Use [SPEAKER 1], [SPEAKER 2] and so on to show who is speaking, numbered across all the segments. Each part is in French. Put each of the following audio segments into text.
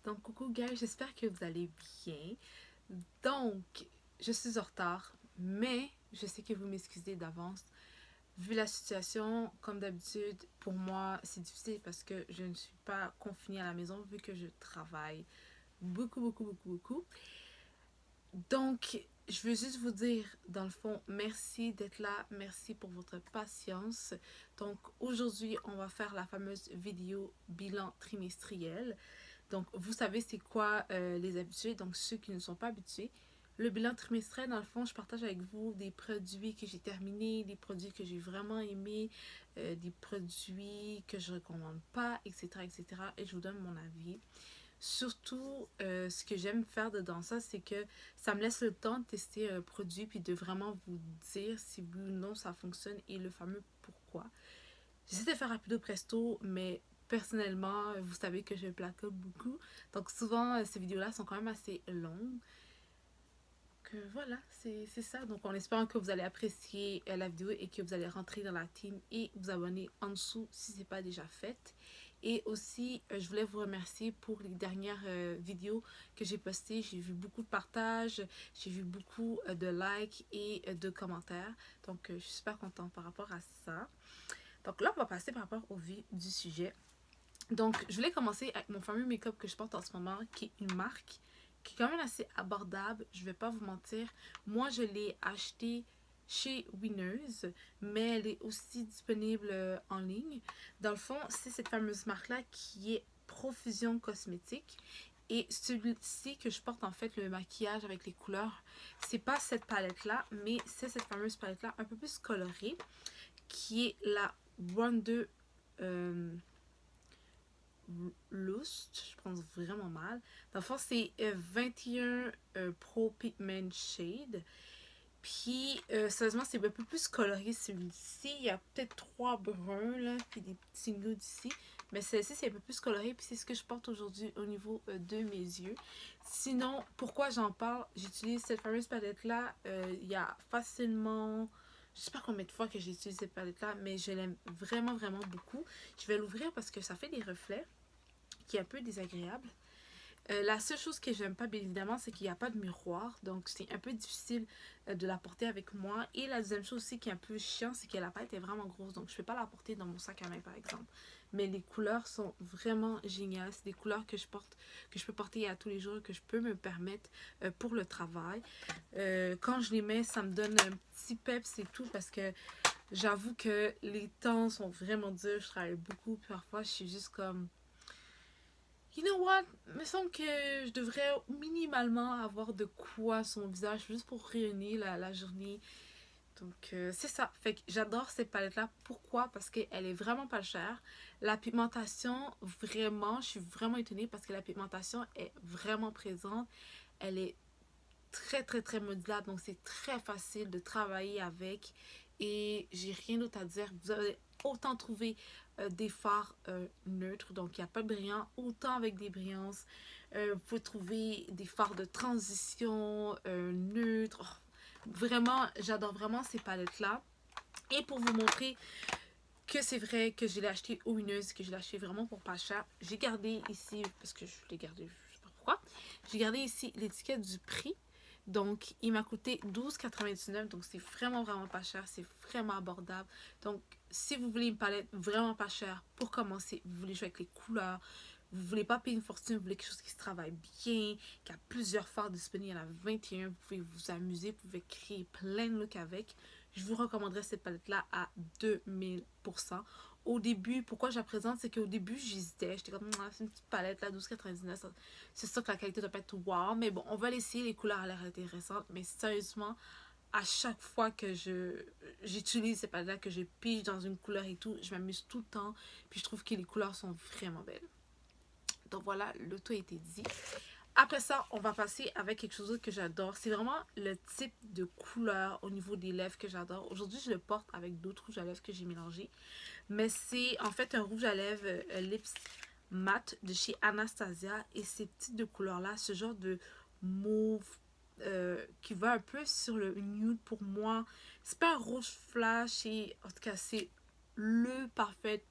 [SPEAKER 1] Donc, coucou guys, j'espère que vous allez bien. Donc, je suis en retard, mais je sais que vous m'excusez d'avance. Vu la situation, comme d'habitude, pour moi, c'est difficile parce que je ne suis pas confinée à la maison vu que je travaille beaucoup. Donc, je veux juste vous dire, dans le fond, merci d'être là, merci pour votre patience. Donc, aujourd'hui, on va faire la fameuse vidéo bilan trimestriel. Donc, vous savez c'est quoi les habitués, donc ceux qui ne sont pas habitués. Le bilan trimestriel, dans le fond, je partage avec vous des produits que j'ai terminés, des produits que j'ai vraiment aimés, des produits que je ne recommande pas, etc., etc. Et je vous donne mon avis. Surtout, ce que j'aime faire dedans ça, c'est que ça me laisse le temps de tester un produit puis de vraiment vous dire si oui ou non ça fonctionne et le fameux pourquoi. J'essaie de faire rapido presto, mais personnellement, vous savez que je placote beaucoup. Donc souvent, ces vidéos-là sont quand même assez longues. Que voilà, c'est ça. Donc en espérant que vous allez apprécier la vidéo et que vous allez rentrer dans la team et vous abonner en dessous si ce n'est pas déjà fait. Et aussi, je voulais vous remercier pour les dernières vidéos que j'ai postées. J'ai vu beaucoup de partages, j'ai vu beaucoup de likes et de commentaires. Donc je suis super contente par rapport à ça. Donc là, on va passer par rapport au vif du sujet. Donc, je voulais commencer avec mon fameux make-up que je porte en ce moment, qui est une marque qui est quand même assez abordable. Je vais pas vous mentir. Moi, je l'ai acheté chez Winners, mais elle est aussi disponible en ligne. Dans le fond, c'est cette fameuse marque-là qui est Profusion Cosmétique. Et celui-ci que je porte en fait le maquillage avec les couleurs, c'est pas cette palette-là, mais c'est cette fameuse palette-là un peu plus colorée, qui est la Wonder Lust, je pense vraiment mal. Dans le fond, c'est 21 Pro Pigment Shade. Puis, sérieusement, c'est un peu plus coloré celui-ci. Il y a peut-être 3 bruns, là, puis des petits nudes ici. Mais celle-ci, c'est un peu plus coloré, puis c'est ce que je porte aujourd'hui au niveau de mes yeux. Sinon, pourquoi j'en parle? J'utilise cette fameuse palette-là. Il y a facilement... Je sais pas combien de fois que j'ai utilisé cette palette-là, mais je l'aime vraiment beaucoup. Je vais l'ouvrir parce que ça fait des reflets qui est un peu désagréable. La seule chose que j'aime pas, bien évidemment, c'est qu'il n'y a pas de miroir. Donc, c'est un peu difficile de la porter avec moi. Et la deuxième chose aussi qui est un peu chiant, c'est que la palette est vraiment grosse. Donc, je ne peux pas la porter dans mon sac à main, par exemple. Mais les couleurs sont vraiment géniales. C'est des couleurs que je porte, que je peux porter à tous les jours, que je peux me permettre pour le travail. Quand je les mets, ça me donne un petit peps et tout parce que j'avoue que les temps sont vraiment durs. Je travaille beaucoup. Parfois, je suis juste comme you know what? Il me semble que je devrais minimalement avoir de quoi sur mon visage juste pour rayonner la journée. Donc, c'est ça. Fait que j'adore cette palette-là. Pourquoi? Parce qu'elle est vraiment pas chère. La pigmentation, vraiment, je suis vraiment étonnée parce que la pigmentation est vraiment présente. Elle est très modulable. Donc, c'est très facile de travailler avec. Et j'ai rien d'autre à dire. Vous avez autant trouvé des fards neutres, donc il n'y a pas de brillant, autant avec des brillances. Vous pouvez trouver des fards de transition neutres. Oh, vraiment, j'adore vraiment ces palettes-là. Et pour vous montrer que c'est vrai que je l'ai acheté au Winners, que je l'ai acheté vraiment pour pas cher, j'ai gardé ici, parce que je l'ai gardé, je sais pas pourquoi, j'ai gardé ici l'étiquette du prix. Donc, il m'a coûté 12,99$. Donc, c'est vraiment pas cher. C'est vraiment abordable. Donc, si vous voulez une palette vraiment pas chère pour commencer, vous voulez jouer avec les couleurs, vous voulez pas payer une fortune, vous voulez quelque chose qui se travaille bien, qui a plusieurs fards disponibles, il y en a 21, vous pouvez vous amuser, vous pouvez créer plein de looks avec. Je vous recommanderais cette palette-là à 2000%. Au début, pourquoi je la présente, c'est qu'au début, j'hésitais. J'étais comme, c'est une petite palette là, 12,99$. C'est sûr que la qualité doit pas être wow, mais bon, on va l'essayer. Les couleurs ont l'air intéressantes. Mais sérieusement, à chaque fois que j'utilise ces palettes là, que je pige dans une couleur et tout, je m'amuse tout le temps. Puis je trouve que les couleurs sont vraiment belles. Donc voilà, le tout a été dit. Après ça, on va passer avec quelque chose d'autre que j'adore. C'est vraiment le type de couleur au niveau des lèvres que j'adore. Aujourd'hui, je le porte avec d'autres rouges à lèvres que j'ai mélangés. Mais c'est en fait un rouge à lèvres Lips Matte de chez Anastasia. Et ces types de couleurs-là, ce genre de mauve qui va un peu sur le nude pour moi. C'est pas un rouge flash et en tout cas, c'est le parfait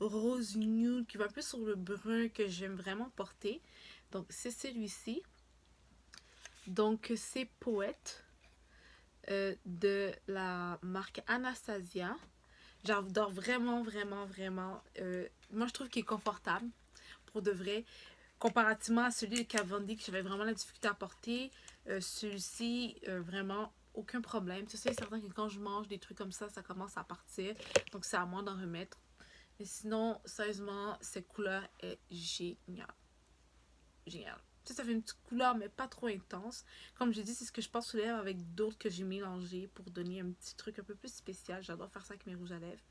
[SPEAKER 1] rose nude qui va un peu sur le brun que j'aime vraiment porter. Donc, c'est celui-ci. Donc, c'est Poète de la marque Anastasia. J'adore vraiment, vraiment, vraiment. Moi, je trouve qu'il est confortable, pour de vrai. Comparativement à celui de Kat Von D que j'avais vraiment la difficulté à porter, celui-ci, vraiment, aucun problème. C'est certain que quand je mange des trucs comme ça commence à partir. Donc, c'est à moi d'en remettre. Mais sinon, sérieusement, cette couleur est géniale. Géniale. Ça fait une petite couleur, mais pas trop intense. Comme j'ai dit, c'est ce que je porte sous les lèvres avec d'autres que j'ai mélangés pour donner un petit truc un peu plus spécial. J'adore faire ça avec mes rouges à lèvres.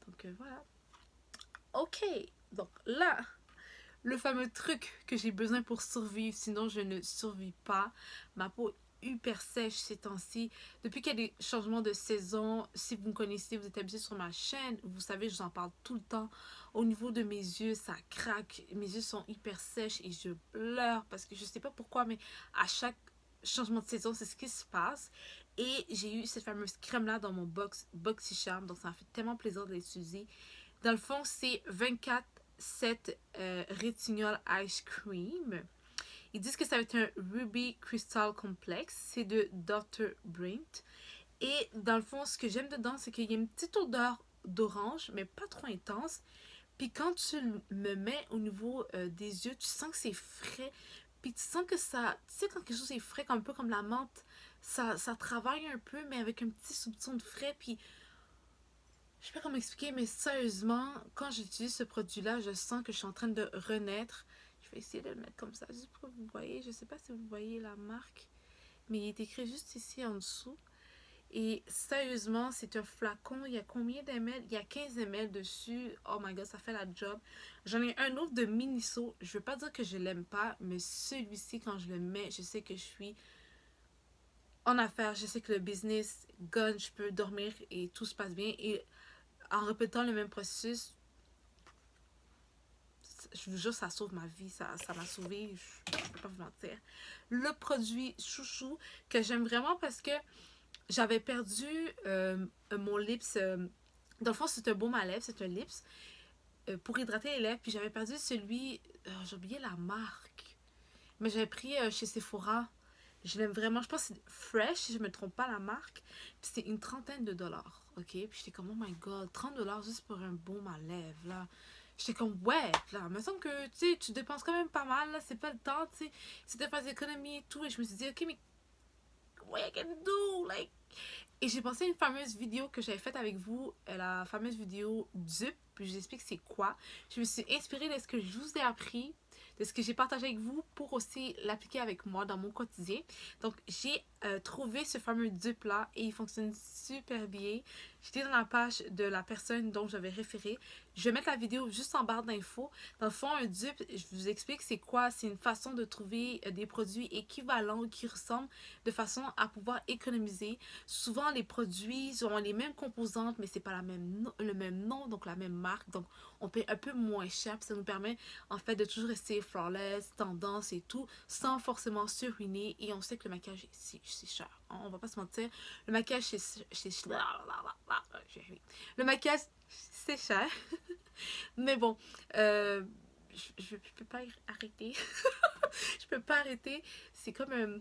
[SPEAKER 1] Donc, voilà. Ok. Donc, là, le fameux truc que j'ai besoin pour survivre, sinon je ne survis pas. Ma peau est hyper sèche ces temps-ci. Depuis qu'il y a des changements de saison, si vous me connaissez, vous êtes habitué sur ma chaîne, vous savez, je vous en parle tout le temps. Au niveau de mes yeux, ça craque. Mes yeux sont hyper sèches et je pleure parce que je sais pas pourquoi, mais à chaque changement de saison, c'est ce qui se passe. Et j'ai eu cette fameuse crème-là dans mon BoxyCharm, donc ça m'a fait tellement plaisir de l'utiliser. Dans le fond, c'est 24 7 Retinol Ice Cream. Ils disent que ça va être un Ruby Crystal Complex. C'est de Dr. Brent. Et dans le fond, ce que j'aime dedans, c'est qu'il y a une petite odeur d'orange, mais pas trop intense. Puis quand tu me mets au niveau des yeux, tu sens que c'est frais. Puis tu sens que ça... Tu sais, quand quelque chose est frais, un peu comme la menthe, ça travaille un peu, mais avec un petit soupçon de frais. Puis je sais pas comment expliquer, mais sérieusement, quand j'utilise ce produit-là, je sens que je suis en train de renaître. Je vais essayer de le mettre comme ça, juste pour que vous voyez. Je sais pas si vous voyez la marque, mais il est écrit juste ici en dessous. Et sérieusement, c'est un flacon. Il y a combien d'ml? Il y a 15 ml dessus. Oh my god, ça fait la job. J'en ai un autre de Miniso. Je veux pas dire que je l'aime pas, mais celui-ci, quand je le mets, je sais que je suis en affaires. Je sais que le business gun, je peux dormir et tout se passe bien. Et en répétant le même processus, je vous jure, ça sauve ma vie, ça m'a sauvé, je peux pas vous mentir. Le produit chouchou que j'aime vraiment parce que j'avais perdu mon lips, dans le fond c'est un baume à lèvres, c'est un lips pour hydrater les lèvres, puis j'avais perdu celui, j'ai oublié la marque, mais j'avais pris chez Sephora. Je l'aime vraiment, je pense que c'est Fresh, si je me trompe pas la marque, puis c'était une trentaine de dollars, ok? Puis j'étais comme, oh my god, 30 dollars juste pour un baume à lèvres, là. J'étais comme, ouais, là, il me semble que, tu sais, tu dépenses quand même pas mal, là, c'est pas le temps, tu sais, c'est de faire des économies et tout, et je me suis dit, ok, mais what I can do, like... Et j'ai pensé à une fameuse vidéo que j'avais faite avec vous, la fameuse vidéo dupe, puis je vous explique c'est quoi. Je me suis inspirée de ce que je vous ai appris, de ce que j'ai partagé avec vous pour aussi l'appliquer avec moi dans mon quotidien. Donc, j'ai trouvé ce fameux dupe-là et il fonctionne super bien. J'étais dans la page de la personne dont j'avais référé. Je vais mettre la vidéo juste en barre d'infos. Dans le fond, un dupe, je vous explique c'est quoi. C'est une façon de trouver des produits équivalents qui ressemblent de façon à pouvoir économiser. Souvent, les produits ont les mêmes composantes, mais c'est pas le même nom, donc la même marque. Donc, on paye un peu moins cher. Puis ça nous permet, en fait, de toujours rester flawless, tendance et tout, sans forcément se ruiner. Et on sait que le maquillage, c'est cher. On va pas se mentir. Le maquillage, le maquillage, c'est cher. Mais bon, je peux pas arrêter. Je peux pas arrêter. C'est comme un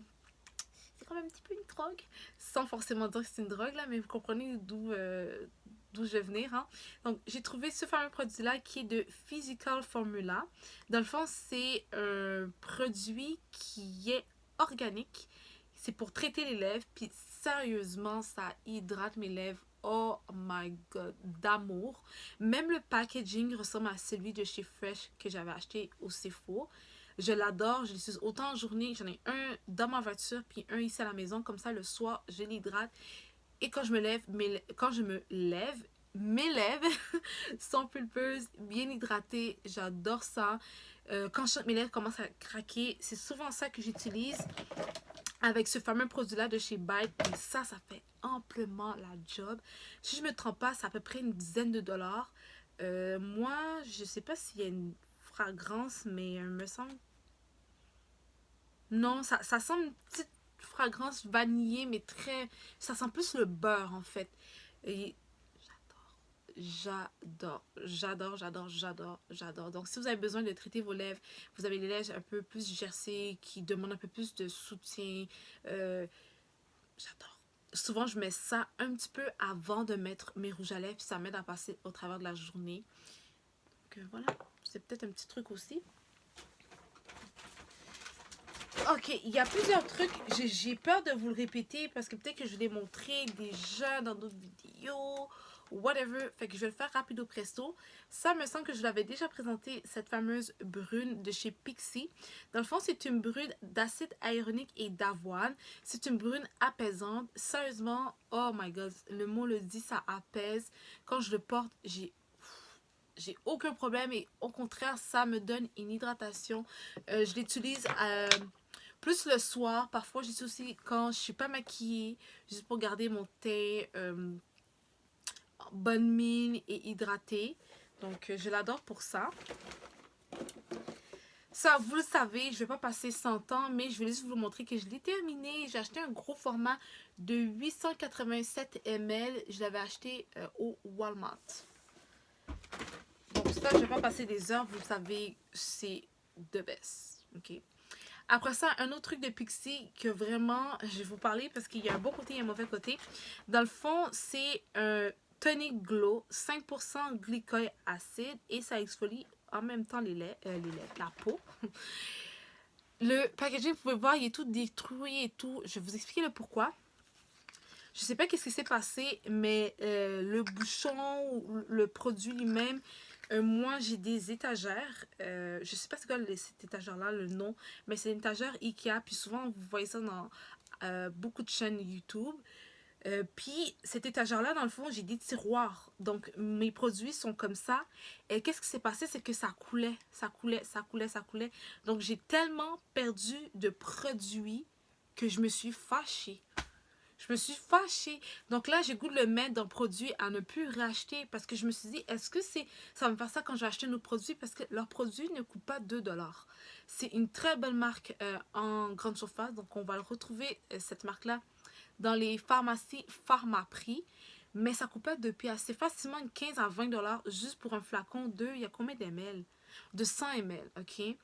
[SPEAKER 1] petit peu une drogue. Sans forcément dire que c'est une drogue, là, mais vous comprenez d'où je vais venir. Hein? Donc, j'ai trouvé ce fameux produit-là qui est de Physical Formula. Dans le fond, c'est un produit qui est organique. C'est pour traiter les lèvres. Puis, sérieusement, ça hydrate mes lèvres. Oh my god, d'amour. Même le packaging ressemble à celui de chez Fresh que j'avais acheté au Sephora. Je l'adore, je l'utilise autant en journée. J'en ai un dans ma voiture, puis un ici à la maison. Comme ça, le soir, je l'hydrate. Et quand je me lève, mes lèvres sont pulpeuses, bien hydratées. J'adore ça. Quand mes lèvres commencent à craquer, c'est souvent ça que j'utilise avec ce fameux produit-là de chez Bite. Et ça fait amplement la job. Si je ne me trompe pas, c'est à peu près une dizaine de dollars. Moi, je sais pas s'il y a une fragrance, mais il me semble... Non, ça sent une petite fragrance vanillée, mais très... Ça sent plus le beurre, en fait. Et j'adore. j'adore. J'adore, j'adore, j'adore, j'adore. Donc, si vous avez besoin de traiter vos lèvres, vous avez les lèvres un peu plus gercées, qui demandent un peu plus de soutien, j'adore. Souvent, je mets ça un petit peu avant de mettre mes rouges à lèvres, puis ça m'aide à passer au travers de la journée. Donc, voilà. C'est peut-être un petit truc aussi. Ok, il y a plusieurs trucs. J'ai peur de vous le répéter parce que peut-être que je l'ai montré déjà dans d'autres vidéos. Whatever. Fait que je vais le faire rapido presto. Ça me semble que je l'avais déjà présenté, cette fameuse brune de chez Pixi. Dans le fond, c'est une brune d'acide hyaluronique et d'avoine. C'est une brune apaisante. Sérieusement, oh my god, le mot le dit, ça apaise. Quand je le porte, j'ai aucun problème et au contraire, ça me donne une hydratation. Je l'utilise plus le soir. Parfois, j'utilise aussi quand je suis pas maquillée, juste pour garder mon teint bonne mine et hydraté. Donc, je l'adore pour ça. Ça, vous le savez, je vais pas passer 100 ans, mais je vais juste vous montrer que je l'ai terminé. J'ai acheté un gros format de 887 ml. Je l'avais acheté au Walmart. Donc ça, je vais pas passer des heures. Vous le savez, c'est the best. Ok. Après ça, un autre truc de Pixi que vraiment, je vais vous parler parce qu'il y a un bon côté et un mauvais côté. Dans le fond, c'est un Tonic Glow, 5% glycol acide et ça exfolie en même temps les lèvres, la peau. Le packaging, vous pouvez voir, il est tout détruit et tout. Je vais vous expliquer le pourquoi. Je sais pas qu'est-ce qui s'est passé, mais le bouchon, le produit lui-même, moi j'ai des étagères. Je sais pas c'est quoi cette étagère-là, le nom, mais c'est une étagère Ikea. Puis souvent vous voyez ça dans beaucoup de chaînes YouTube. Puis cette étagère-là, dans le fond, j'ai des tiroirs. Donc mes produits sont comme ça. Et qu'est-ce qui s'est passé, c'est que ça coulait, ça coulait, ça coulait, ça coulait. Donc j'ai tellement perdu de produits que je me suis fâchée. Je me suis fâchée. Donc là, j'ai goût de le mettre dans le produit à ne plus racheter parce que je me suis dit, est-ce que ça va me faire ça quand je vais acheter nos produits parce que leurs produits ne coûtent pas 2 $. C'est une très belle marque en grande surface. Donc on va le retrouver, cette marque-là, dans les pharmacies Pharmaprix. Mais ça coûte pas de prix assez facilement 15 à 20 $ juste pour un flacon de, il y a combien d'ml? De 100 ml, ok?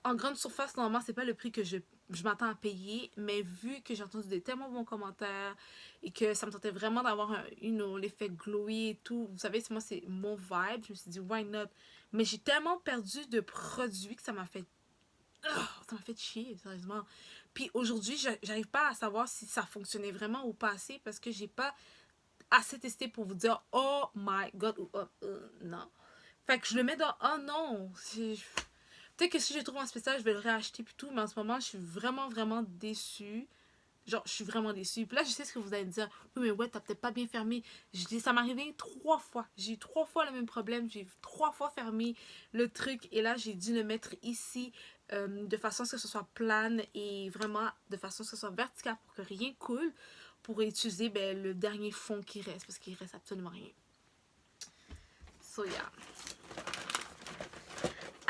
[SPEAKER 1] En grande surface, normalement, c'est pas le prix que je m'attends à payer, mais vu que j'ai entendu des tellement bons commentaires et que ça me tentait vraiment d'avoir l'effet glowy et tout, vous savez, moi, c'est mon vibe, je me suis dit, why not? Mais j'ai tellement perdu de produits que ça m'a fait chier, sérieusement. Puis aujourd'hui, j'arrive pas à savoir si ça fonctionnait vraiment ou pas assez parce que j'ai pas assez testé pour vous dire, oh my god, ou non. Fait que je le mets dans, oh non, peut-être que si je trouve un spécial, je vais le réacheter puis tout, mais en ce moment, je suis vraiment, vraiment déçue. Genre, je suis vraiment déçue. Puis là, je sais ce que vous allez me dire. Oui, mais ouais, t'as peut-être pas bien fermé. Je dis, ça m'est arrivé 3 fois. J'ai eu 3 fois le même problème. J'ai 3 fois fermé le truc. Et là, j'ai dû le mettre ici de façon à ce que ce soit plane et vraiment de façon à ce que ce soit vertical pour que rien coule. Pour utiliser le dernier fond qui reste. Parce qu'il reste absolument rien. So, yeah.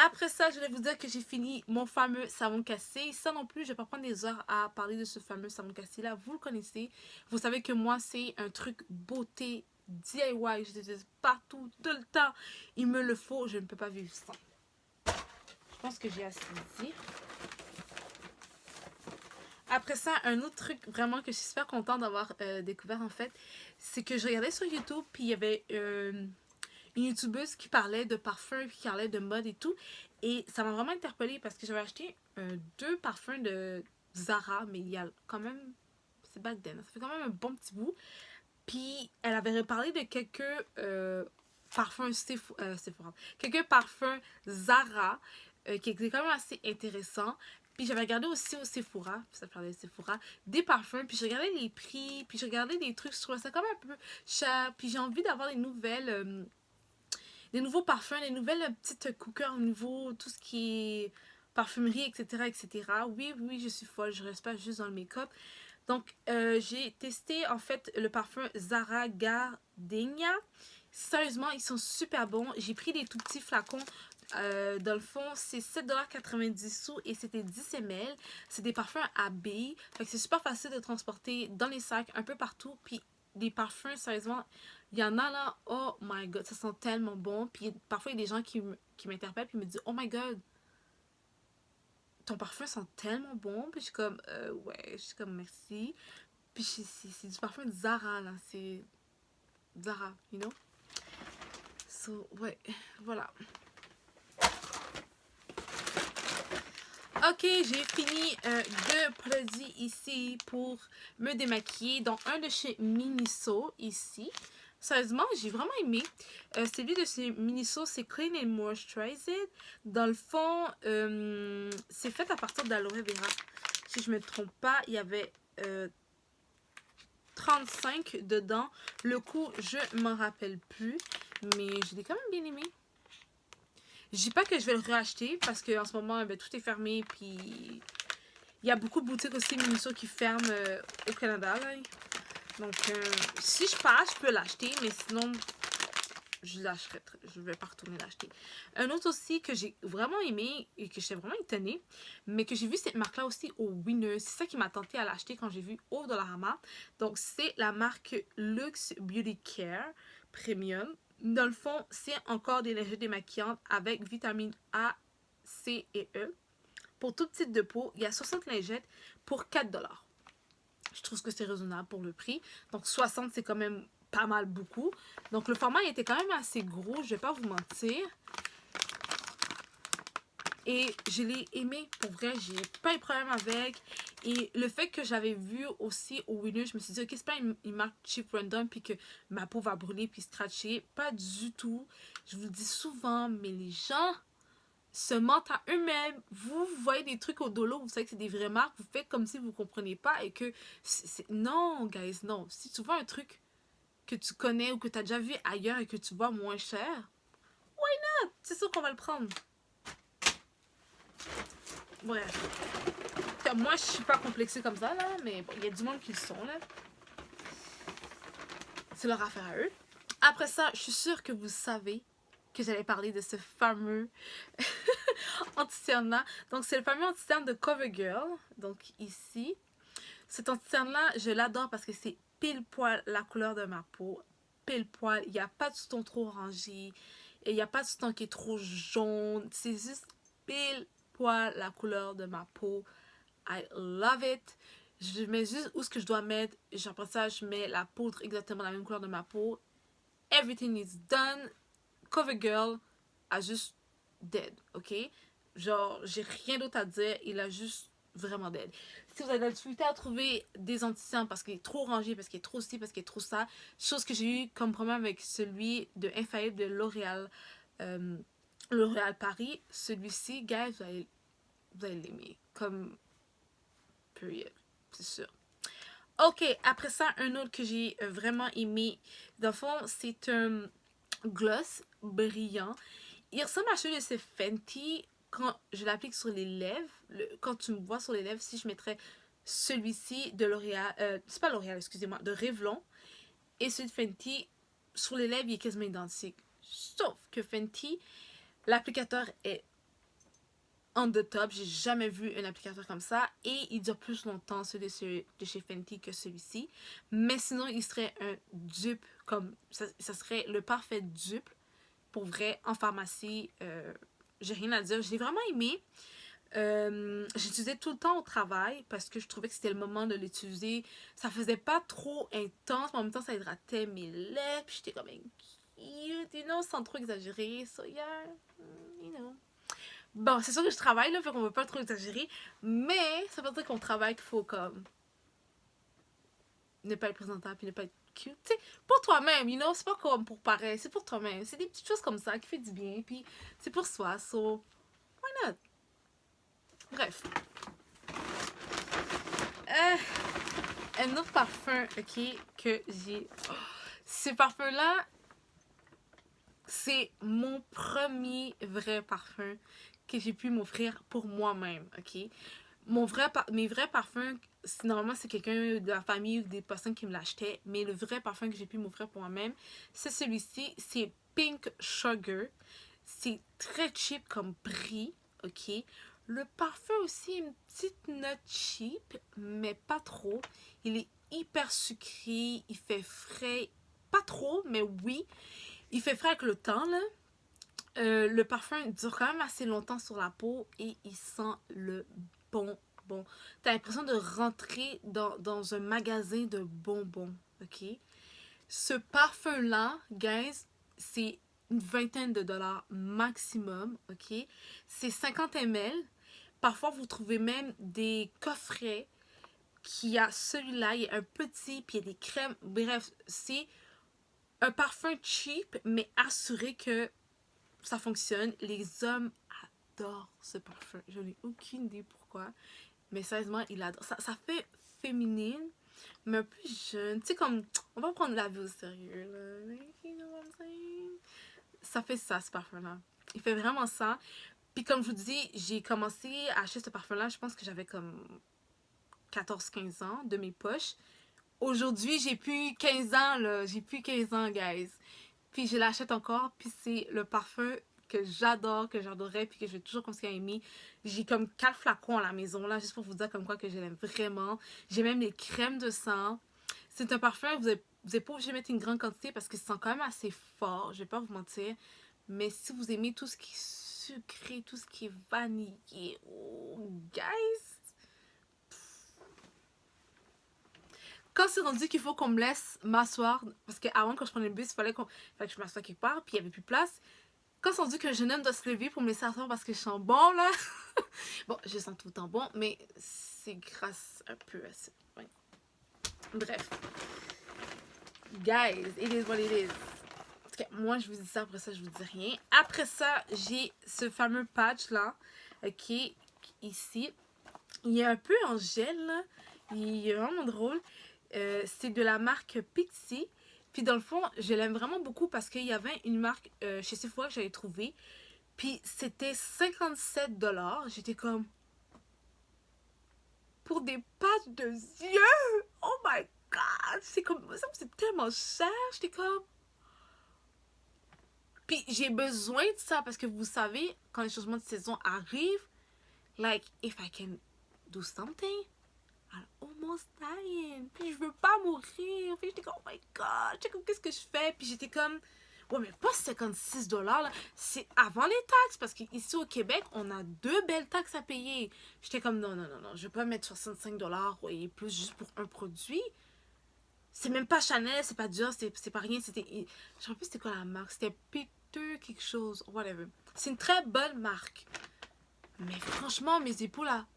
[SPEAKER 1] Après ça, je vais vous dire que j'ai fini mon fameux savon cassé. Ça non plus, je vais pas prendre des heures à parler de ce fameux savon cassé là. Vous le connaissez. Vous savez que moi, c'est un truc beauté DIY. Je l'utilise partout, tout le temps. Il me le faut. Je ne peux pas vivre sans. Je pense que j'ai assez dit. Après ça, un autre truc vraiment que je suis super contente d'avoir découvert en fait, c'est que je regardais sur YouTube puis il y avait une youtubeuse qui parlait de parfums, qui parlait de mode et tout. Et ça m'a vraiment interpellée parce que j'avais acheté 2 parfums de Zara, mais il y a quand même, c'est back then, ça fait quand même un bon petit bout. Puis elle avait reparlé de quelques parfums Sephora, quelques parfums Zara qui étaient quand même assez intéressants. Puis j'avais regardé aussi au Sephora, ça parlait de Sephora, des parfums, puis je regardais les prix, puis je regardais des trucs, je trouvais ça quand même un peu cher, puis j'ai envie d'avoir des nouveaux parfums, des nouvelles petites cookers au niveau tout ce qui est parfumerie, etc., etc. Oui, oui, je suis folle, je reste pas juste dans le make-up. Donc, j'ai testé en fait le parfum Zara Gardenia. Sérieusement, ils sont super bons. J'ai pris des tout petits flacons. Dans le fond, c'est 7,90 $ et c'était 10 ml. C'est des parfums à billes. Fait que c'est super facile de transporter dans les sacs, un peu partout. Puis, des parfums, sérieusement, Il y en a là, oh my god, ça sent tellement bon. Puis parfois, il y a des gens qui m'interpellent puis me disent, oh my god, ton parfum sent tellement bon. Puis je suis comme, ouais, je suis comme, merci. Puis c'est du parfum de Zara, là. C'est Zara, you know? So, ouais, voilà. Ok, j'ai fini deux produits ici pour me démaquiller. Donc, un de chez Miniso ici. Sérieusement, j'ai vraiment aimé. Celui de chez Miniso, c'est Clean and Moisturized. Dans le fond, c'est fait à partir d'aloe vera. Si je ne me trompe pas, il y avait 35 dedans. Le coût, je ne m'en rappelle plus. Mais je l'ai quand même bien aimé. Je dis pas que je vais le racheter parce qu'en ce moment, ben, tout est fermé. Puis il y a beaucoup de boutiques aussi Miniso qui ferment au Canada. Là. Donc, si je passe, je peux l'acheter. Mais sinon, je lâcherai. Je vais pas retourner l'acheter. Un autre aussi que j'ai vraiment aimé et que j'étais vraiment étonnée. Mais que j'ai vu cette marque-là aussi au Winners. C'est ça qui m'a tenté à l'acheter quand j'ai vu au Dollarama. Donc, c'est la marque Luxe Beauty Care Premium. Dans le fond, c'est encore des lingettes démaquillantes avec vitamine A, C et E. Pour tout type de peau, il y a 60 lingettes pour 4 $. Je trouve que c'est raisonnable pour le prix. Donc 60, c'est quand même pas mal beaucoup. Donc le format était quand même assez gros, je vais pas vous mentir. Et je l'ai aimé pour vrai, j'ai pas eu de problème avec. Et le fait que j'avais vu aussi au Winner, je me suis dit, ok, c'est pas une marque cheap random puis que ma peau va brûler puis scratcher. Pas du tout. Je vous le dis souvent, mais les gens se mentent à eux-mêmes. Vous voyez des trucs au dolo, vous savez que c'est des vraies marques, vous faites comme si vous comprenez pas et que non, guys, non. Si tu vois un truc que tu connais ou que tu as déjà vu ailleurs et que tu vois moins cher, why not? C'est sûr qu'on va le prendre. Bref. Moi, je suis pas complexée comme ça, là, mais bon, il y a du monde qui le sont, là. C'est leur affaire à eux. Après ça, je suis sûre que vous savez que j'allais parler de ce fameux anti-cerne-là. Donc, c'est le fameux anti-cerne de CoverGirl. Donc, ici. Cet anti-cerne-là, je l'adore parce que c'est pile poil la couleur de ma peau. Pile poil. Il n'y a pas de sous-ton trop orangé. Et il n'y a pas de sous-ton qui est trop jaune. C'est juste pile poil la couleur de ma peau. I love it. Je mets juste où ce que je dois mettre. Après ça, je mets la poudre exactement la même couleur de ma peau. Everything is done. CoverGirl a juste dead, ok? Genre, j'ai rien d'autre à dire. Il a juste vraiment dead. Si vous avez de la difficulté à trouver des anti-cernes parce qu'il est trop rangé, parce qu'il est trop ci, parce qu'il est trop ça, chose que j'ai eu comme problème avec celui de Infaillible de L'Oréal, L'Oréal Paris, celui-ci, guys, vous allez l'aimer. Comme period, c'est sûr. Ok, après ça, un autre que j'ai vraiment aimé, dans le fond, c'est un gloss brillant. Il ressemble à celui de ce Fenty quand je l'applique sur les lèvres. Quand tu me vois sur les lèvres, si je mettrais celui-ci de L'Oréal, c'est pas L'Oréal, excusez-moi, de Revlon, et celui de Fenty, sur les lèvres, il est quasiment identique. Sauf que Fenty, l'applicateur est on the top. J'ai jamais vu un applicateur comme ça. Et il dure plus longtemps, celui de chez Fenty, que celui-ci. Mais sinon, il serait un dupe. Comme ça serait le parfait dupe. Pour vrai, en pharmacie, j'ai rien à dire. Je l'ai vraiment aimé. J'utilisais tout le temps au travail parce que je trouvais que c'était le moment de l'utiliser. Ça faisait pas trop intense, mais en même temps, ça hydratait mes lèvres. Puis j'étais comme cute, you know, sans trop exagérer. So, yeah, you know. Bon, c'est sûr que je travaille, là, fait qu'on veut pas trop exagérer. Mais ça veut dire qu'on travaille qu'il faut comme ne pas être présentable puis ne pas être cute. Tu sais, pour toi-même, you know, c'est pas comme pour pareil, c'est pour toi-même. C'est des petites choses comme ça qui fait du bien, puis c'est pour soi, so why not? Bref. Un autre parfum, ok, que j'ai... Oh, ce parfum-là, c'est mon premier vrai parfum que j'ai pu m'offrir pour moi-même, ok? Mes vrais parfums, normalement c'est quelqu'un de la famille ou des personnes qui me l'achetaient, mais le vrai parfum que j'ai pu m'offrir pour moi-même, c'est celui-ci, c'est Pink Sugar. C'est très cheap comme prix, ok? Le parfum aussi, une petite note cheap, mais pas trop. Il est hyper sucré, il fait frais, pas trop, mais oui. Il fait frais avec le temps, là. Le parfum dure quand même assez longtemps sur la peau et il sent le bonbon. T'as l'impression de rentrer dans un magasin de bonbons, ok? Ce parfum-là, guys, c'est une vingtaine de dollars maximum, ok? C'est 50 ml. Parfois, vous trouvez même des coffrets qui a celui-là, il est un petit, puis il y a des crèmes. Bref, c'est un parfum cheap, mais assuré que ça fonctionne. Les hommes adorent ce parfum. Je n'ai aucune idée pourquoi, mais sérieusement, ils adorent. Ça fait féminine, mais un peu jeune. Tu sais, comme, on va prendre la vie au sérieux, là. You know what I'm saying? Ça fait ça, ce parfum-là. Il fait vraiment ça. Puis comme je vous dis, j'ai commencé à acheter ce parfum-là, je pense que j'avais comme 14-15 ans de mes poches. Aujourd'hui, j'ai plus 15 ans, là. J'ai plus 15 ans, guys. Puis je l'achète encore, puis c'est le parfum que j'adore, que j'adorais, puis que je vais toujours continuer à aimer. J'ai comme 4 flacons à la maison, là, juste pour vous dire comme quoi que je l'aime vraiment. J'ai même les crèmes de sang. C'est un parfum, vous êtes pas obligé de mettre une grande quantité parce que ça sent quand même assez fort, je vais pas vous mentir. Mais si vous aimez tout ce qui est sucré, tout ce qui est vanillé, oh, guys, quand c'est rendu qu'il faut qu'on me laisse m'asseoir, parce qu'avant, quand je prenais le bus, fallait que je m'assoie quelque part, puis il n'y avait plus de place. Quand c'est rendu qu'un jeune homme doit se lever pour me laisser asseoir parce que je sens bon, là. Bon, je sens tout le temps bon, mais c'est grâce un peu à ça. Ouais. Bref. Guys, it is what it is. En tout cas, moi, je vous dis ça, après ça, je vous dis rien. Après ça, j'ai ce fameux patch-là, qui est ici. Il est un peu en gel, là. Il est vraiment drôle. C'est de la marque Pixi. Puis dans le fond, je l'aime vraiment beaucoup parce qu'il y avait une marque chez Sephora que j'avais trouvée. Puis c'était 57 $. J'étais comme... Pour des patchs de yeux! Oh my god! C'est comme... Ça, c'est tellement cher! J'étais comme... Puis j'ai besoin de ça parce que vous savez, quand les changements de saison arrivent, like, if I can do something... I'm almost dying. Puis je veux pas mourir. Puis j'étais comme, oh my god. J'étais comme, qu'est-ce que je fais? Puis j'étais comme, ouais, mais pas 56 $, là. C'est avant les taxes. Parce qu'ici au Québec, on a 2 belles taxes à payer. J'étais comme, non, non, non, non. Je vais pas mettre 65 $ et plus juste pour un produit. C'est même pas Chanel, c'est pas Dior, c'est pas rien. C'était. Je me rappelle c'était quoi la marque? C'était Peter quelque chose. Whatever. C'est une très bonne marque. Mais franchement, mes épaules là.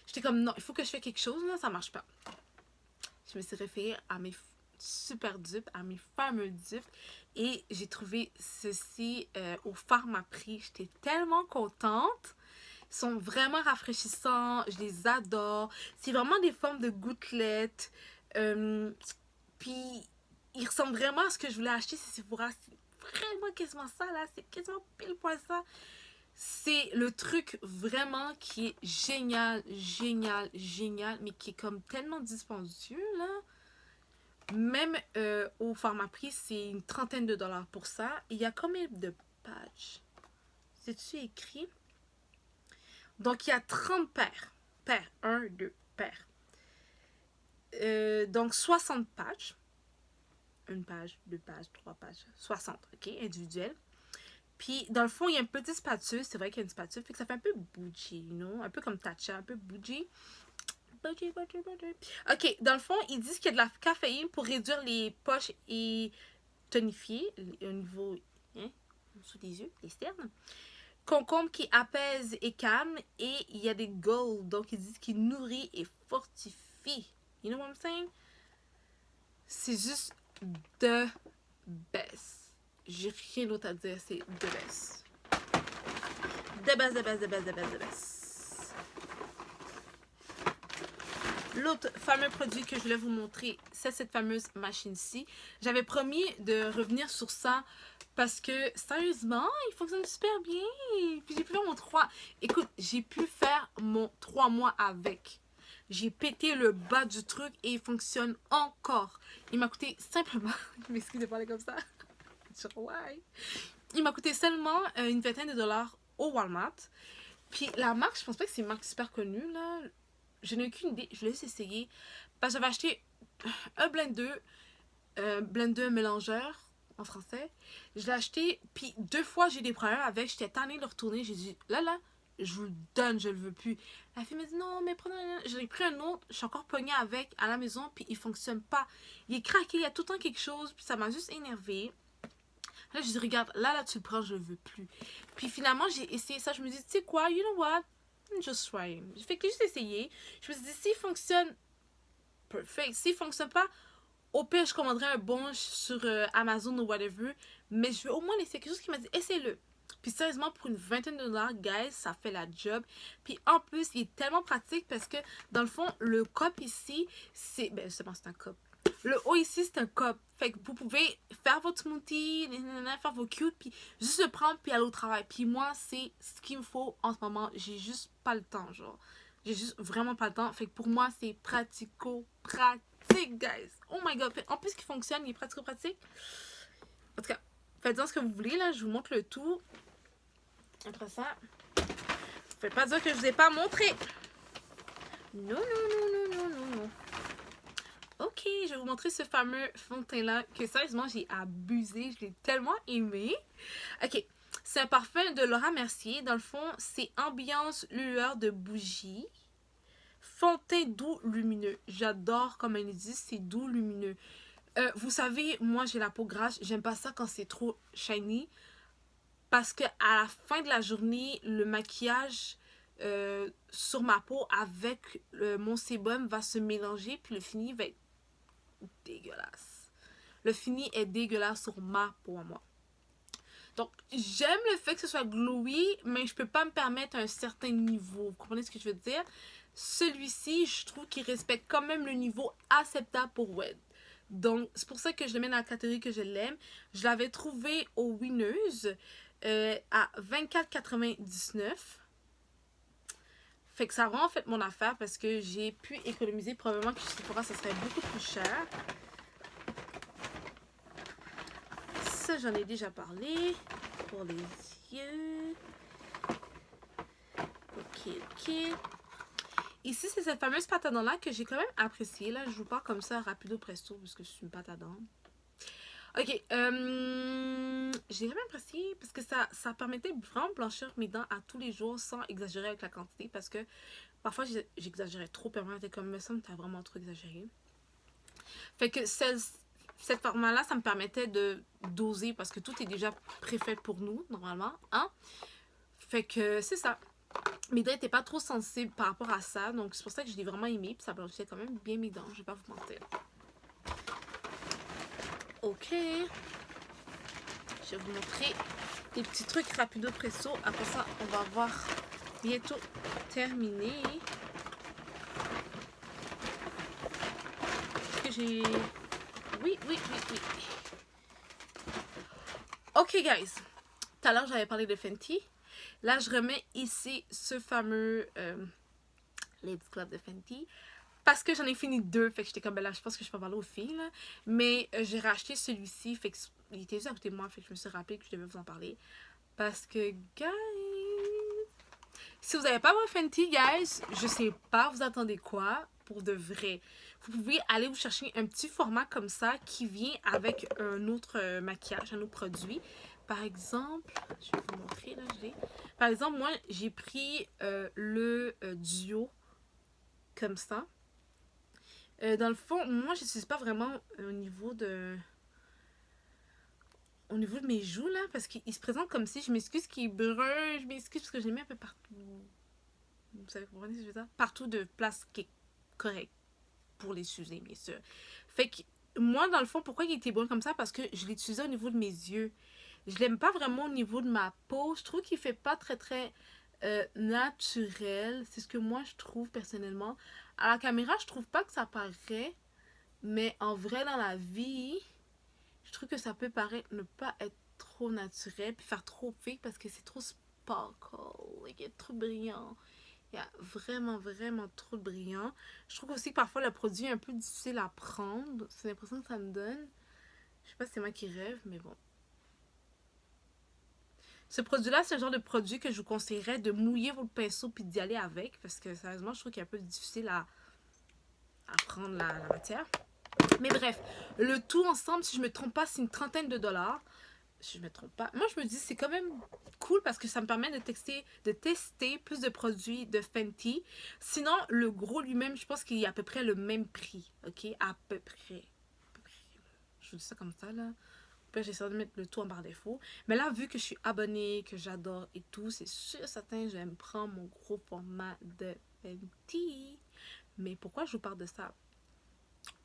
[SPEAKER 1] J'étais comme, non, il faut que je fasse quelque chose, là, ça marche pas. Je me suis référée à mes super dupes, à mes fameux dupes. Et j'ai trouvé ceci au Pharmaprix. J'étais tellement contente. Ils sont vraiment rafraîchissants. Je les adore. C'est vraiment des formes de gouttelettes. Puis, ils ressemblent vraiment à ce que je voulais acheter. C'est vraiment quasiment ça, là. C'est quasiment pile poil ça. C'est le truc vraiment qui est génial, génial, génial, mais qui est comme tellement dispendieux, là. Même au Pharmaprix, c'est une trentaine de dollars pour ça. Il y a combien de patchs? C'est-tu écrit? Donc, il y a 30 paires. Paires. 1, 2, paires. Donc, 60 patchs. Une page, 2 pages, 3 pages. 60, ok, individuels. Puis, dans le fond, il y a une petite spatule. C'est vrai qu'il y a une spatule. Fait que ça fait un peu bougie, you know? Un peu comme Tatcha, un peu bougie. Bougie. Ok, dans le fond, ils disent qu'il y a de la caféine pour réduire les poches et tonifier au niveau, hein, sous des yeux, les cernes. Concombre qui apaise et calme. Et il y a des gold. Donc, ils disent qu'il nourrit et fortifie. You know what I'm saying? C'est juste the best. J'ai rien d'autre à dire, c'est the best. The best. L'autre fameux produit que je voulais vous montrer, c'est cette fameuse machine-ci. J'avais promis de revenir sur ça parce que, sérieusement, il fonctionne super bien. Puis j'ai pu faire mon 3... Écoute, j'ai pu faire mon 3 mois avec. J'ai pété le bas du truc et il fonctionne encore. Il m'a coûté simplement... Je m'excuse de parler comme ça. Ouais. Il m'a coûté seulement une vingtaine de dollars au Walmart. Puis la marque, je pense pas que c'est une marque super connue, là. Je n'ai aucune idée. Je l'ai essayer. Parce que j'avais acheté un blender. blender mélangeur en français. Je l'ai acheté, puis 2 fois j'ai eu des problèmes avec. J'étais tannée de le retourner. J'ai dit, là, je vous le donne, je le veux plus. La fille m'a dit, non, mais prenez un. J'en ai pris un autre, je suis encore pognée avec à la maison, puis il fonctionne pas. Il est craqué, il y a tout le temps quelque chose, puis ça m'a juste énervée. Là, je dis, regarde, là, tu le prends, je le veux plus. Puis finalement, j'ai essayé ça. Je me dis, tu sais quoi, you know what? I'm just trying. Fait que j'ai juste essayé. Je me suis dit, s'il fonctionne, perfect. S'il fonctionne pas, au pire, je commanderai un bon sur Amazon ou whatever. Mais je veux au moins laisser quelque chose qui m'a dit, essaye-le. Puis sérieusement, pour une vingtaine de dollars, guys, ça fait la job. Puis en plus, il est tellement pratique parce que, dans le fond, le cup ici, c'est... Ben, justement, c'est un cup. Le haut ici, c'est un cup. Fait que vous pouvez faire votre smoothie, faire vos cutes, puis juste le prendre, puis aller au travail. Puis moi, c'est ce qu'il me faut en ce moment. J'ai juste pas le temps, genre. J'ai juste vraiment pas le temps. Fait que pour moi, c'est pratico-pratique, guys. Oh my god. En plus qu'il fonctionne, il est pratico-pratique. En tout cas, faites-en ce que vous voulez, là. Je vous montre le tout. Après ça, faites pas dire que je vous ai pas montré. Non, non, non, non, non, non, non. Ok, je vais vous montrer ce fameux fond de teint-là que sérieusement, j'ai abusé. Je l'ai tellement aimé. Ok, c'est un parfum de Laura Mercier. Dans le fond, c'est ambiance lueur de bougie. Fond de teint doux lumineux. J'adore comme elle dit, c'est doux lumineux. Vous savez, moi j'ai la peau grasse. J'aime pas ça quand c'est trop shiny. Parce que à la fin de la journée, le maquillage sur ma peau avec mon sébum va se mélanger. Puis le fini va être dégueulasse. Le fini est dégueulasse sur ma peau à moi. Donc, j'aime le fait que ce soit glowy, mais je peux pas me permettre un certain niveau. Vous comprenez ce que je veux dire? Celui-ci, je trouve qu'il respecte quand même le niveau acceptable pour Wed. Donc, c'est pour ça que je le mets dans la catégorie que je l'aime. Je l'avais trouvé au Winners à 24,99. Fait que ça a vraiment fait mon affaire parce que j'ai pu économiser. Probablement que chez Sephora, ça serait beaucoup plus cher. Ça, j'en ai déjà parlé. Pour les yeux. Ok. Ici, c'est cette fameuse pâte à dents-là que j'ai quand même appréciée. Là, je vous parle comme ça, rapido presto, parce que je suis une pâte à dents. Ok, j'ai vraiment apprécié parce que ça permettait vraiment blanchir mes dents à tous les jours sans exagérer avec la quantité. Parce que parfois, j'exagérais trop. Puis moi, comme, me semble, t'as vraiment trop exagéré. Fait que cette format-là, ça me permettait de doser parce que tout est déjà préfait pour nous, normalement. Hein? Fait que c'est ça. Mes dents n'étaient pas trop sensibles par rapport à ça. Donc, c'est pour ça que je l'ai vraiment aimé. Puis ça blanchissait quand même bien mes dents. Je vais pas vous mentir. Ok. Je vais vous montrer des petits trucs rapido presso. Après ça, on va voir bientôt terminé. Est-ce que j'ai... Oui. Ok, guys. Tout à l'heure, j'avais parlé de Fenty. Là, je remets ici ce fameux Lady Club de Fenty. Parce que j'en ai fini 2. Fait que j'étais comme, ben là, je pense que je peux parler aux filles. Là. Mais j'ai racheté celui-ci. Fait que il était juste à côté de moi. Fait que je me suis rappelé que je devais vous en parler. Parce que, guys... Si vous n'avez pas mon Fenty, guys, je sais pas, vous attendez quoi pour de vrai. Vous pouvez aller vous chercher un petit format comme ça qui vient avec un autre maquillage, un autre produit. Par exemple, je vais vous montrer, là, par exemple, moi, j'ai pris le duo comme ça. Dans le fond, moi, je n'utilise pas vraiment au niveau de mes joues, là, parce qu'il se présente comme si, je m'excuse qu'il brûle, je m'excuse parce que je l'ai mis un peu partout. Vous savez, vous comprenez ce que je veux dire? Partout de place qui est correcte pour les utiliser, bien sûr. Fait que, moi, dans le fond, pourquoi il était brun comme ça? Parce que je l'ai utilisé au niveau de mes yeux. Je l'aime pas vraiment au niveau de ma peau. Je trouve qu'il fait pas très naturel. C'est ce que moi, je trouve, personnellement. À la caméra, je trouve pas que ça paraît, mais en vrai, dans la vie... Je trouve que ça peut paraître ne pas être trop naturel puis faire trop fake parce que c'est trop sparkle, il est trop brillant. Il y a vraiment trop de brillant. Je trouve aussi que parfois le produit est un peu difficile à prendre. C'est l'impression que ça me donne. Je sais pas si c'est moi qui rêve, mais bon. Ce produit-là, c'est le genre de produit que je vous conseillerais de mouiller votre pinceau puis d'y aller avec. Parce que sérieusement, je trouve qu'il est un peu difficile à prendre la matière. Mais bref, le tout ensemble, si je me trompe pas, c'est une trentaine de dollars. Si je me trompe pas. Moi, je me dis, c'est quand même cool parce que ça me permet de tester plus de produits de Fenty. Sinon, le gros lui-même, je pense qu'il est à peu près le même prix. OK? À peu près. Je vous dis ça comme ça, là. Puis j'essaie de mettre le tout en barre défaut. Mais là, vu que je suis abonnée, que j'adore et tout, c'est sûr certain, je vais me prendre mon gros format de Fenty. Mais pourquoi je vous parle de ça?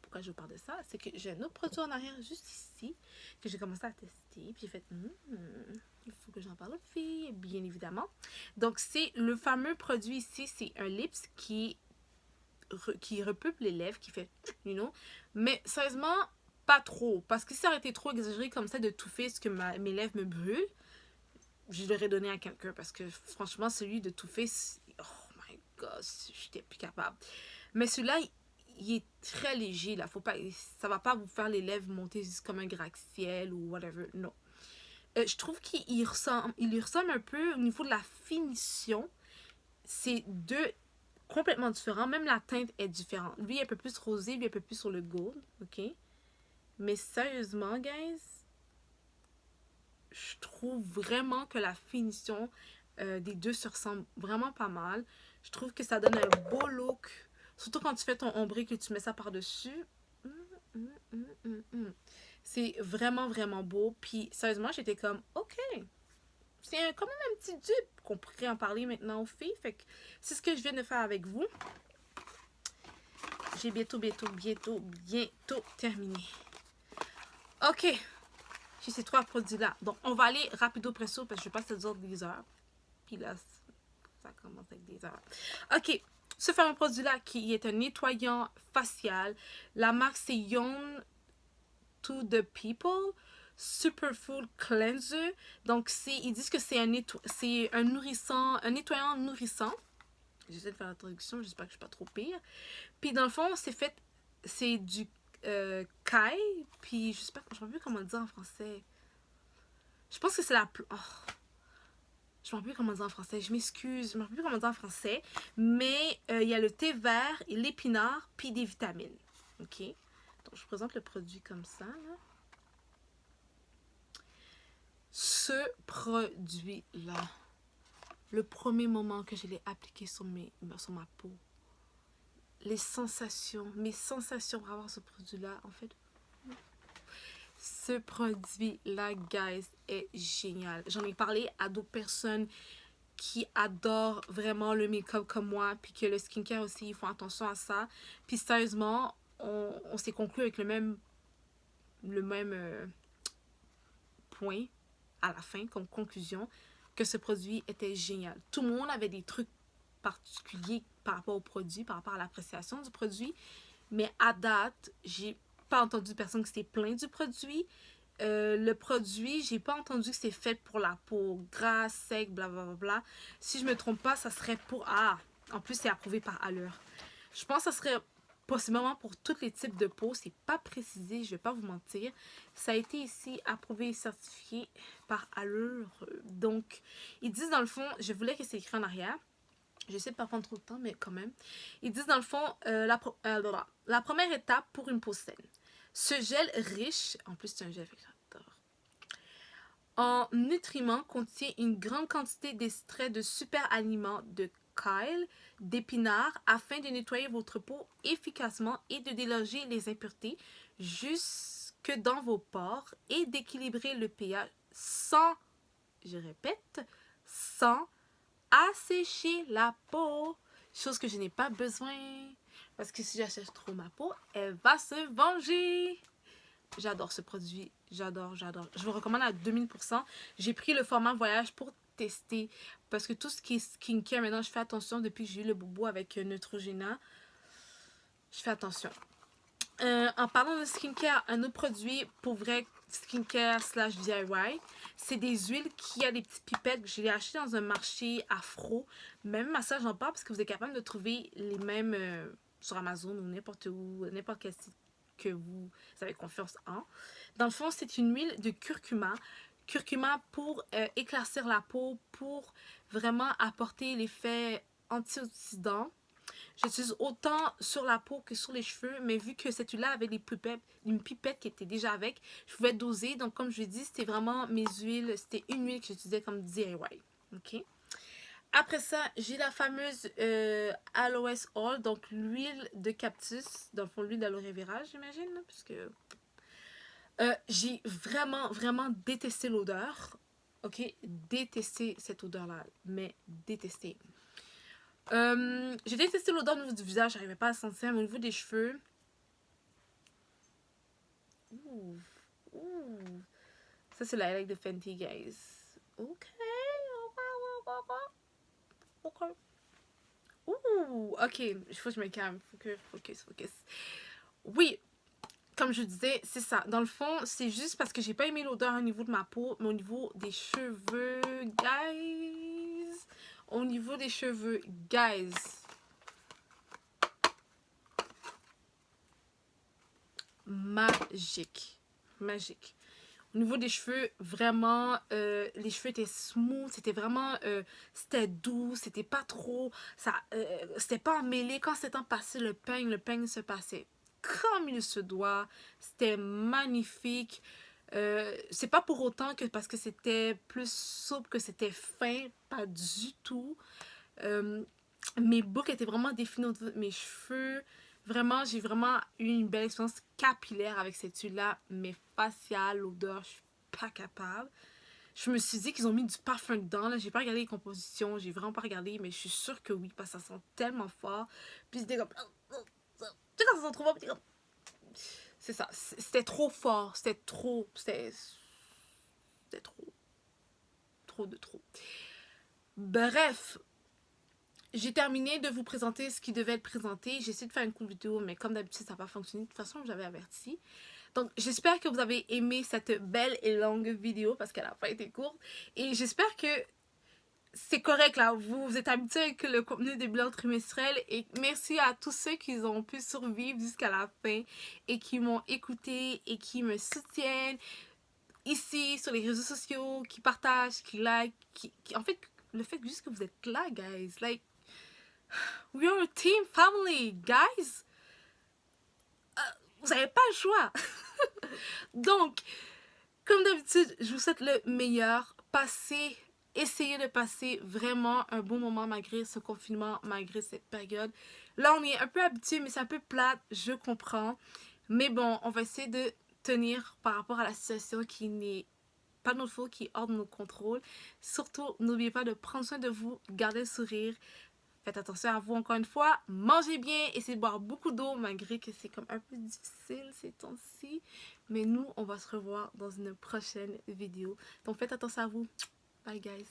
[SPEAKER 1] Pourquoi je vous parle de ça? C'est que j'ai un autre produit en arrière, juste ici, que j'ai commencé à tester. Puis j'ai fait, il faut que j'en parle aux filles, bien évidemment. Donc, c'est le fameux produit ici, c'est un lips qui repeuple les lèvres, qui fait, mais sérieusement, pas trop. Parce que si ça aurait été trop exagéré comme ça de touffer ce que mes lèvres me brûlent, je l'aurais donné à quelqu'un. Parce que franchement, celui de touffer, oh my god, j'étais plus capable. Mais celui-là, il est très léger, là. Faut pas, ça va pas vous faire les lèvres monter juste comme un gratte-ciel ou whatever. Non. Je trouve qu'il lui ressemble un peu au niveau de la finition. C'est deux complètement différents. Même la teinte est différente. Lui, un peu plus rosé, lui, un peu plus sur le gold. OK? Mais sérieusement, guys, je trouve vraiment que la finition des deux se ressemble vraiment pas mal. Je trouve que ça donne un beau look. Surtout quand tu fais ton ombré et que tu mets ça par-dessus. C'est vraiment, vraiment beau. Puis, sérieusement, j'étais comme, OK. C'est quand même un petit dupe qu'on pourrait en parler maintenant aux filles. Fait que c'est ce que je viens de faire avec vous. J'ai bientôt terminé. OK. J'ai ces 3 produits-là. Donc, on va aller rapido presso parce que je pense que ça dure des heures. Puis là, ça commence avec des heures. OK. Ce fameux produit-là qui est un nettoyant facial. La marque, c'est Young to the People. Superfood Cleanser. Donc, ils disent que c'est un nettoyant nourrissant. J'essaie de faire la traduction, j'espère que je ne suis pas trop pire. Puis, dans le fond, c'est du Kai. Puis, je ne sais pas comment le dire en français. Je pense que c'est la... Oh. Je ne me rappelle plus comment dire en français. Je m'excuse. Je ne me rappelle plus comment dire en français. Mais il y a le thé vert et l'épinard, puis des vitamines. OK? Donc, je vous présente le produit comme ça, là. Ce produit-là, le premier moment que je l'ai appliqué sur ma peau, mes sensations par rapport à ce produit-là, en fait, ce produit-là, guys, est génial. J'en ai parlé à d'autres personnes qui adorent vraiment le make-up comme moi, puis que le skincare aussi, ils font attention à ça. Puis sérieusement, on s'est conclu avec le même point à la fin comme conclusion que ce produit était génial. Tout le monde avait des trucs particuliers par rapport au produit, par rapport à l'appréciation du produit, mais à date, j'ai pas entendu personne qui s'était plaint du produit. Le produit, j'ai pas entendu que c'est fait pour la peau grasse, sec, blablabla. Si je me trompe pas, ça serait pour... Ah, en plus, c'est approuvé par Allure. Je pense que ça serait possiblement pour tous les types de peau. C'est pas précisé, je vais pas vous mentir. Ça a été ici approuvé et certifié par Allure. Donc, ils disent dans le fond, je voulais que c'est écrit en arrière. J'essaie de pas prendre trop de temps, mais quand même. Ils disent dans le fond, la première étape pour une peau saine. Ce gel riche, en plus c'est un gel en nutriments, contient une grande quantité d'extraits de super aliments de kale, d'épinards, afin de nettoyer votre peau efficacement et de déloger les impuretés jusque dans vos pores et d'équilibrer le pH sans, je répète, sans assécher la peau. Chose que je n'ai pas besoin. Parce que si j'assèche trop ma peau, elle va se venger. J'adore ce produit. J'adore. Je vous recommande à 2000%. J'ai pris le format voyage pour tester. Parce que tout ce qui est skincare, maintenant, je fais attention depuis que j'ai eu le bobo avec Neutrogena. Je fais attention. En parlant de skincare, un autre produit pour vrai skincare / DIY, c'est des huiles qui a des petites pipettes. Je l'ai acheté dans un marché afro. Même à ça, j'en parle parce que vous êtes capable de trouver les mêmes sur Amazon ou n'importe où, n'importe quel site que vous avez confiance en. Dans le fond, c'est une huile de curcuma. Curcuma pour éclaircir la peau, pour vraiment apporter l'effet antioxydant. J'utilise autant sur la peau que sur les cheveux, mais vu que cette huile-là avait une pipette qui était déjà avec, je pouvais doser. Donc, comme je l'ai dit, c'était vraiment mes huiles, c'était une huile que j'utilisais comme DIY. OK? Après ça, j'ai la fameuse Aloes Oil, donc l'huile de cactus, dans le fond, l'huile d'aloe vera, j'imagine, puisque j'ai vraiment détesté l'odeur. OK? Détesté cette odeur-là, mais détesté. J'ai détesté l'odeur au niveau du visage, j'arrivais pas à sentir, mais au niveau des cheveux. Ouh, ouh. Ça, c'est la highlight de Fenty, guys. Ok. Ouh, ok. Il faut que je me calme. Focus. Oui, comme je disais, c'est ça. Dans le fond, c'est juste parce que j'ai pas aimé l'odeur au niveau de ma peau, mais au niveau des cheveux, guys. Au niveau des cheveux, guys. Magique. Au niveau des cheveux, vraiment, les cheveux étaient smooth, c'était vraiment, c'était doux, c'était pas trop, c'était pas emmêlé. Quand c'est temps passé le peigne se passait comme il se doit. C'était magnifique. C'est pas pour autant que parce que c'était plus souple que c'était fin, pas du tout. Mes boucles étaient vraiment définies au niveau de mes cheveux. Vraiment, j'ai vraiment eu une belle expérience capillaire avec cette huile-là, mais faciale, l'odeur, je suis pas capable. Je me suis dit qu'ils ont mis du parfum dedans, là. J'ai pas regardé les compositions, j'ai vraiment pas regardé, mais je suis sûre que oui, parce que ça sent tellement fort. Puis c'était comme. Tu sais, quand ça sent trop fort, c'est ça. C'était trop fort, c'était trop. C'était trop. Trop de trop. Bref, j'ai terminé de vous présenter ce qui devait être présenté. J'ai essayé de faire une cool vidéo, mais comme d'habitude, ça n'a pas fonctionné. De toute façon, j'avais averti. Donc, j'espère que vous avez aimé cette belle et longue vidéo parce qu'elle n'a pas été courte. Et j'espère que c'est correct, là. Vous êtes habitués avec le contenu des bilans trimestriels. Et merci à tous ceux qui ont pu survivre jusqu'à la fin et qui m'ont écouté et qui me soutiennent ici sur les réseaux sociaux, qui partagent, qui like. En fait, le fait juste que vous êtes là, guys. Like, we are a team family, guys. Vous n'avez pas le choix. Donc, comme d'habitude, je vous souhaite le meilleur. Essayez de passer vraiment un bon moment malgré ce confinement, malgré cette période. Là, on est un peu habitué, mais c'est un peu plate, je comprends. Mais bon, on va essayer de tenir par rapport à la situation qui n'est pas de notre faute, qui est hors de nos contrôles. Surtout, n'oubliez pas de prendre soin de vous, garder le sourire. Faites attention à vous encore une fois. Mangez bien. Essayez de boire beaucoup d'eau malgré que c'est comme un peu difficile ces temps-ci. Mais nous, on va se revoir dans une prochaine vidéo. Donc faites attention à vous. Bye guys.